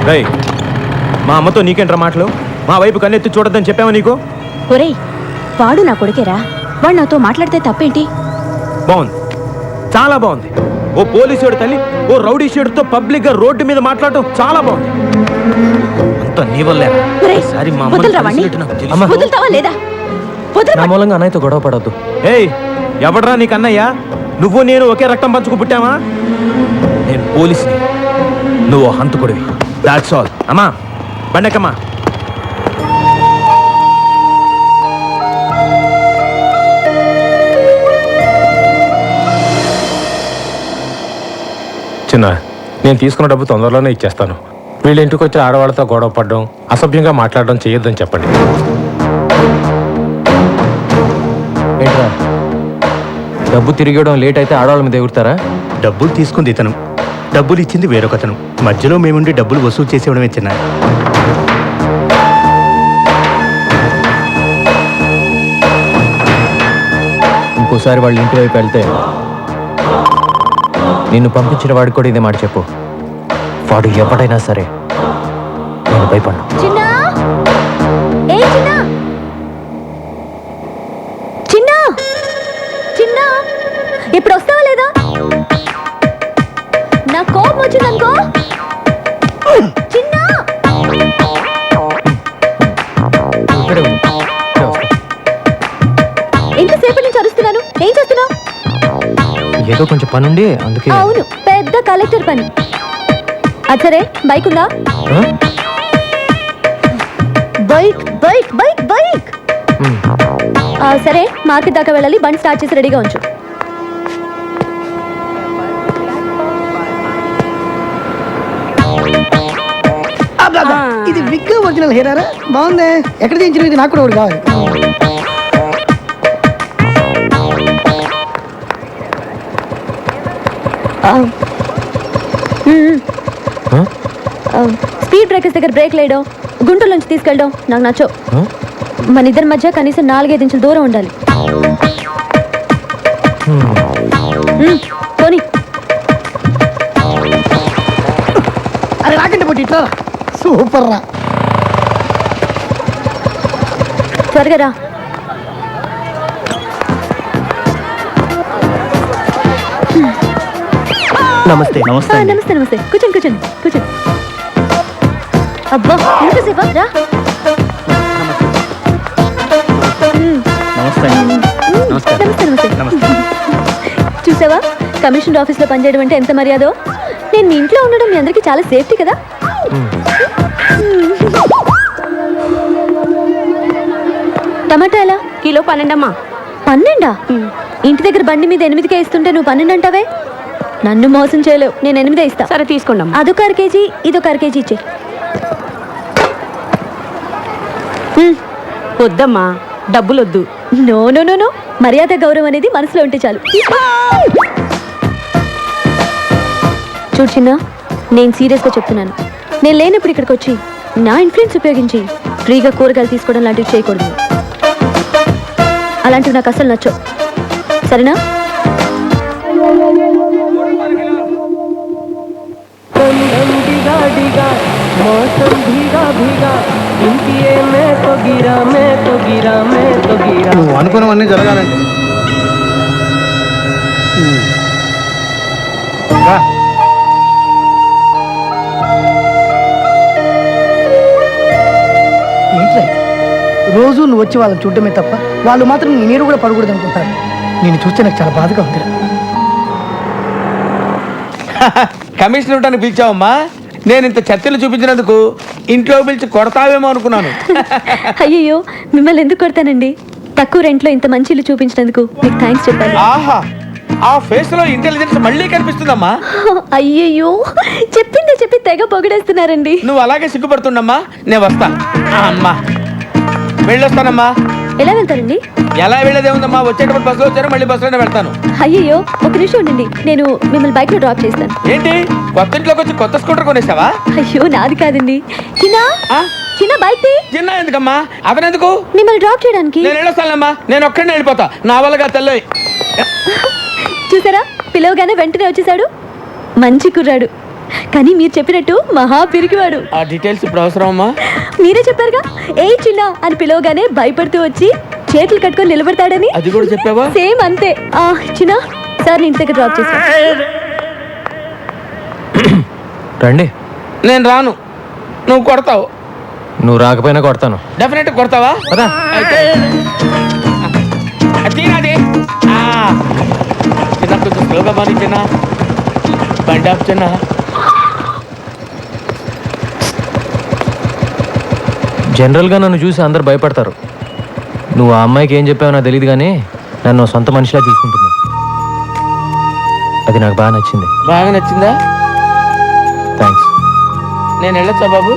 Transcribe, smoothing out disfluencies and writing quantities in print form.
రేయ్, మా అమ్మతో నీకేంట్రా మాటలు? మా వైపు కన్నెత్తి చూడొద్దని చెప్పావా నీకు? ఒరేయ్, వాడు నా కొడుకేరా. వాడు నాతో మాట్లాడితే తప్పేంటి? బాగుంది, చాలా బాగుంది. ఓ పోలీసుడి తల్లి ఓ రౌడీ షేడ్తో పబ్లిక్ గా రోడ్డు మీద మాట్లాడటం చాలా బాగుంది. అంత నీ వల్లేరా? ఈసారి మా అమ్మని కలిసినట్టు నాకు తెలుసు. వదులుతావా లేదా? నా మూలంగా అన్నయ్యతో గొడవ పడవద్దు. ఏయ్, ఎవడ్రా నీకు అన్నయ్య? నువ్వు నేను ఒకే రక్తం పంచుకు పుట్టావా? నేను పోలీసుని, నువ్వు హంతకుడివి. That's all. అమ్మా బండకమ్మా. చిన్న, నేను తీసుకున్న డబ్బు తొందరలోనే ఇచ్చేస్తాను. వీళ్ళ ఇంటికి వచ్చి ఆడవాళ్ళతో గొడవ పడడం, అసభ్యంగా మాట్లాడడం చేయొద్దని చెప్పండి. ఏంట్రా, డబ్బు తిరిగివ్వడం లేట్ అయితే ఆడవాళ్ళ మీద ఎగురుతారా? డబ్బులు తీసుకుంది ఇతను, డబ్బులు ఇచ్చింది వేరొకతను. మధ్యలో మేముండి డబ్బులు వసూలు చేసేవడమే చిన్న. ఇంకోసారి వాళ్ళ ఇంటి వైపు వెళ్తే నిన్ను పంపించిన వాడికి కూడా ఇదే మాట చెప్పు. వాడు ఎవడైనా సరే నేను భయపడ్డా. చిన్నా, ఏ చిన్నా, చిన్నా, చిన్నా, ఇప్పుడు వస్తావా లేదా? నా కోపం వచ్చిందనుకో. చిన్నా, ఇక్కడే ఉండు. ఇక్కడే వస్తా. ఎంతసేపటి నుంచి అరుస్తున్నాను? ఏం చేస్తున్నావు? ఏదో కొంచెం పనుండి అందుకే. అవును, పెద్ద కలెక్టర్ పని. అచ్చరే, బైక్ ఉందా? ఆ? Bike bike bike bike. ఉమ్. సరే, మార్కెట్ దాకా వెళ్ళాలి. బండి స్టార్ట్ చేసి రెడీగా ఉంచు. ఇది విగ్ ఒరిజినల్ హెయిరారా? బాగుంది. ఎక్కడ చేయించిన? ఇది నాకు కూడా ఒకటి కావాలి. ఆ? స్పీడ్ బ్రేకర్స్ దగ్గర బ్రేక్ లేయడం, గుంటూరు నుంచి తీసుకెళ్ళడం నాకు నచ్చో. ఆ? మన ఇద్దరి మధ్య కనీసం 4-5 ఇంచుల దూరం ఉండాలి. పోనీ. అరే రాకండి పోటీ, ఇట్లా సూపర్ రా. త్వరగా రా. నమస్తే. నమస్తే. నమస్తే నమస్తే. కూర్చోండి కూర్చోండి కూర్చోండి. అబ్బా, ఎంతసేపా? రా. నమస్తే. నమస్తే నమస్తే. చూసావా, కమిషనర్ ఆఫీస్లో పనిచేయడం అంటే ఎంత మర్యాదో. నేను మీ ఇంట్లో ఉండడం మీ అందరికీ చాలా సేఫ్టీ కదా. టమాటా ఎలా? కిలో 12 అమ్మా. 12? ఇంటి దగ్గర బండి మీద 8కే ఇస్తుంటే నువ్వు 12 అంటావే? నన్ను మోసం చేయలేవు. నేను 8 ఇస్తా. సరే తీసుకోండి అమ్మా. అదొక 1 కేజీ, ఇదొక 1 కేజీ ఇచ్చే. వద్దమ్మా, డబ్బులొద్దు. నో నో నో నో, మర్యాద గౌరవం అనేది మనసులో ఉంటే చాలు. చూడు చిన్న, నేను సీరియస్గా చెప్తున్నాను. నేను లేనప్పుడు ఇక్కడికి వచ్చి నా ఇన్ఫ్లుయెన్స్ ఉపయోగించి ఫ్రీగా కూరగాయలు తీసుకోవడం లాంటివి చేయకూడదు. అలాంటివి నాకు అసలు నచ్చవు. సరేనా? నువ్వు అనుకున్నవన్నీ జరగాలంటే ఏంట్రా రోజు నువ్వు వచ్చి వాళ్ళని చూడటమే తప్ప వాళ్ళు మాత్రం నీ నీరు కూడా పడకూడదు అనుకుంటారు. నేను చూస్తే నాకు చాలా బాధగా ఉందిరా. కమిషన్ ఇవ్వడానికి పిలిచావమ్మా? నేను ఇంత చర్చలు చూపించినందుకు ఇంట్లో పిలిచి కొడతావేమో అనుకున్నాను. అయ్యయ్యో, మిమ్మల్ని ఎందుకు కొడతానండి? తక్కువ రెంట్లో ఇంత మంచి ఇల్లు చూపించినందుకు మీకు థ్యాంక్స్ చెప్పాలి. ఆహా, ఆ ఫేస్ లో ఇంటెలిజెన్స్ మళ్ళీ కనిపిస్తుందమ్మా. అయ్యయ్యో, చెప్పింది చెప్పి తెగ పొగిడేస్తున్నారండి. నువ్వు అలాగే సిగ్గుపడుతుండమ్మా. నేను వస్తా. అమ్మా వెళ్ళొస్తానమ్మా. ఎలా వెళ్తారండి? ఎలా వెళ్ళేదే ఉందమ్మా, వచ్చేటప్పుడు బస్సులో వచ్చాను, మళ్ళీ బస్సులోనే వెళ్తాను. అయ్యయ్యో, ఒక నిమిషం ఉండండి, నేను మిమ్మల్ని బైక్ లో డ్రాప్ చేస్తాను. ఏంటి, కొత్త ఇంట్లోకి వచ్చి కొత్త స్కూటర్ కొనేసావా? అయ్యో, నాది కాదండి. చిన్న ఆ? చిన్న బైక్ తీ. చిన్న ఎందుకమ్మా? అతనెందుకు? మిమ్మల్ని డ్రాప్ చేయడానికి. నేను వెళ్ళొస్తానమ్మా. నేను ఒక్కడినే వెళ్ళిపోతా. నా వల్లగా తెల్ల. చూసారా, పిలవగానే వెంటనే వచ్చేసాడు. మంచి కుర్రాడు. కానీ మీరు చెప్పినట్టు మహా పిరికివాడు. ఆ డీటెయిల్స్ ఇప్పుడు అవసరం అమ్మా. మీరే చెప్పారుగా ఏ చిన్న అని పిలవగానే భయపడుతూ వచ్చి చేతులు కట్టుకొని నిలబడతాడని. అది కూడా చెప్పావా? సేమ్ అంతే. చిన్న సార్ నీ ఇంటి దగ్గర డ్రాప్ చేస్తా. రండి. నేను రాను, నువ్వు కొడతావు. నువ్వు రాకపోయినా కొడతాను. డెఫినెట్ కొడతావా? పదా. అయితే తీరాది. చిన్న కొంచెం స్లోగా బాగా చిన్న బండి ఆపు చిన్న. జనరల్గా నన్ను చూసి అందరు భయపడతారు. నువ్వు ఆ అమ్మాయికి ఏం చెప్పావో నాకు తెలియదు కానీ నన్ను సొంత మనిషిలా తీసుకుంటుంది. అది నాకు బాగా నచ్చింది. బాగా నచ్చిందా? థ్యాంక్స్. నేను వెళ్ళొచ్చా బాబు?